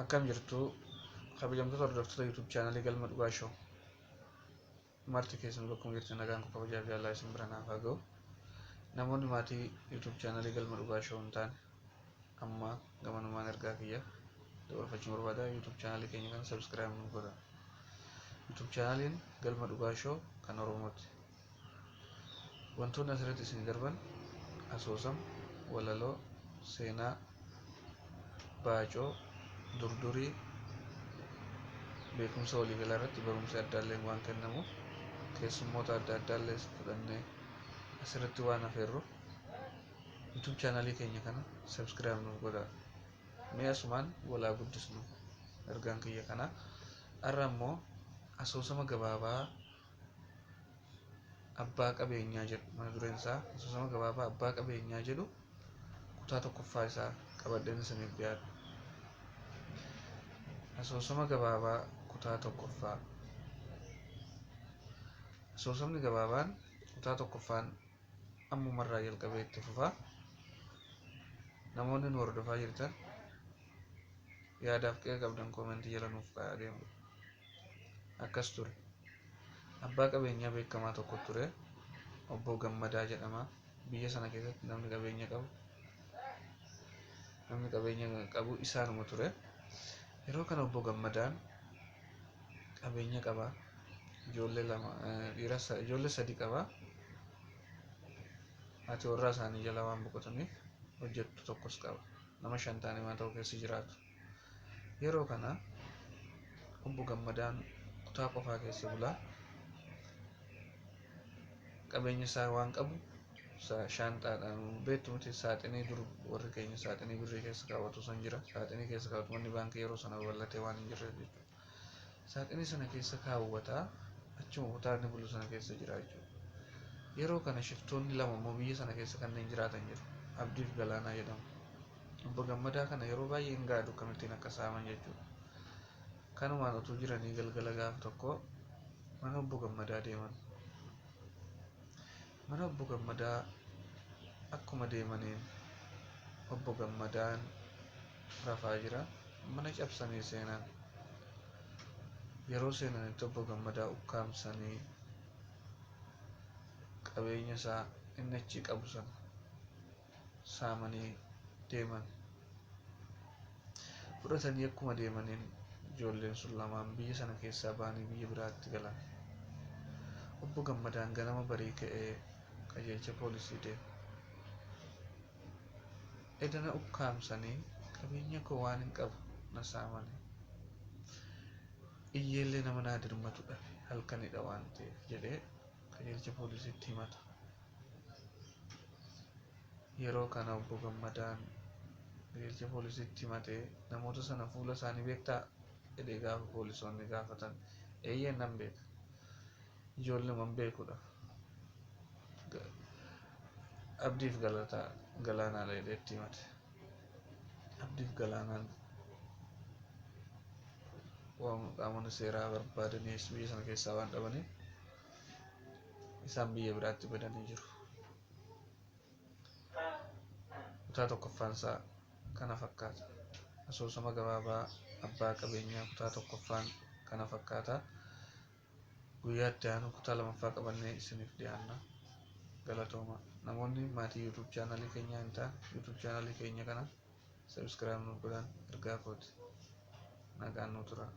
Akkam jirtu kabajamtoota hordoftoota YouTube chaanalii Galma Dhugaa Show. Marti keessan bakkuma jirtan nagaan kun kabajaa fi jaalala isin bira naaf haa ga'u. Namoonni maatii YouTube chaanalii Galma Dhugaa Show hin taane amma gamanumaan ergaa kiyya dabarfachuu barbaada. YouTube chaanalii keenya kana subscribe nu godha. YouTube chaanaliin Galma Dhugaa Show kan Oromooti. Wantoonni asirratti isin darban asoosama, walaloo, seenaa, baacoo, durdurii, beekumsa waliigalaa irratti barumsa adda illee waan kennamuuf keessummoota adda addaa fudhannee asirratti waan afeerru YouTube chaanalii keenya kana subscribe nu godha. Mee asumaan walaa guddisnu ergaan kiyya kana. Har'a immoo asoosama gabaabaa abbaa qabeenyaa jedhu mana dureen isaa asoosama gabaabaa abbaa qabeenyaa jedhu kutaa tokkoffaa isaa qabadheen isiniif dhiyaadha. Asoosama gabaabaa kutaa tokkoffaa. Asoosamni gabaabaan kutaa tokkoffaan ammumarraa jalqabee itti fufaa. Namoonni nu hordofaa jirtan yaadaaf qe'ee qabdan koomentii jala nuuf kaa'aa deemu. Akkas ture. Abbaa qabeenyaa beekamaa tokko ture. Obbo Gammadaa jedhama. Biyya sana keessatti namni qabeenya qabu isaanuma ture. Yeroo kana Obbo Gammadaan qabeenya qaba. Ijoollee sadii qaba. Haati warraa isaanii jala waan boqotaniif hojjettu tokkos qaba. Nama 5 ta'anii mana tokko keessa jiraatu. Yeroo kana Obbo Gammadaan kutaa qofaa keessa bulaa. Qabeenya isaa waan qabu shaanxaadhaan beektu miti saaxinii dur warri keenya saaxinii birrii keessa kaawwatu san jira. Saaxinii keessa kaawwatu manni baankii yeroo sana bal'atee waan hin jirre jechuudha. Saaxinii sana keessa kaawwataa achuma kutaa inni bulu sana keessa jira jechuudha. Yeroo kana shiftoonni lama immoo biyya sana keessa kanneen jiraatan jiru. Abdiif Galaanaa jedhamu. Obbo Gammadaa kana yeroo baay'ee hin gaadhu kamittiin akka saaman jechuudha. Kanumaan utuu jiranii galgala gaafa tokko mana Obbo Gammadaa deeman. Mana Obbo Gammadaa akkuma deemaniin Obbo Gammadaan rafaa jira. Mana cabsanii seenan. Yeroo seenanitti Obbo Gammadaa ukkaamsanii qabeenya isaa inni achi qabu sana saamanii deeman. Fudhatanii akkuma deemaniin ijoolleen sun lamaan biyya sana keessaa ba'anii biyya biraatti galan. Obbo Gammadaan ganama barii ka'ee qajeelcha poolisii deema. Edana ukkaamsanii qabeenya koo waan hin qabu na saamanii. Iyyeellee nama naa dirmatu dhabe halkanidha waan ta'eef jedhee qajeelcha poolisiitti himata. Yeroo kana Obbo Gammadaan qajeelcha poolisiitti himatee namoota sana fuula isaanii beektaa jedhee gaafa poolisoonni gaafatan eeyyeen nan beeka. Ijoolleman beekudha. Abdiif Galaanaa jedheetti himate. Abdiif Galaanaan waan qaamonni seeraa barbaadanii biyya sana keessaa waan dhabaniif isaan biyya biraatti badanii jiru. Kutaa tokkoffaan isaa kana fakkaata. Asoosama gabaabaa abbaa qabeenyaa kutaa tokkoffaan kana fakkaata. Guyyaa itti aanu kutaa lamaffaa qabannee isiniif dhiyaanna. Galatooma. Namoonni maatii YouTube chaanalii keenyaa hin taane YouTube chaanalii keenya kana subscribe nu godhan ergaa kooti. Nagaan nu tura.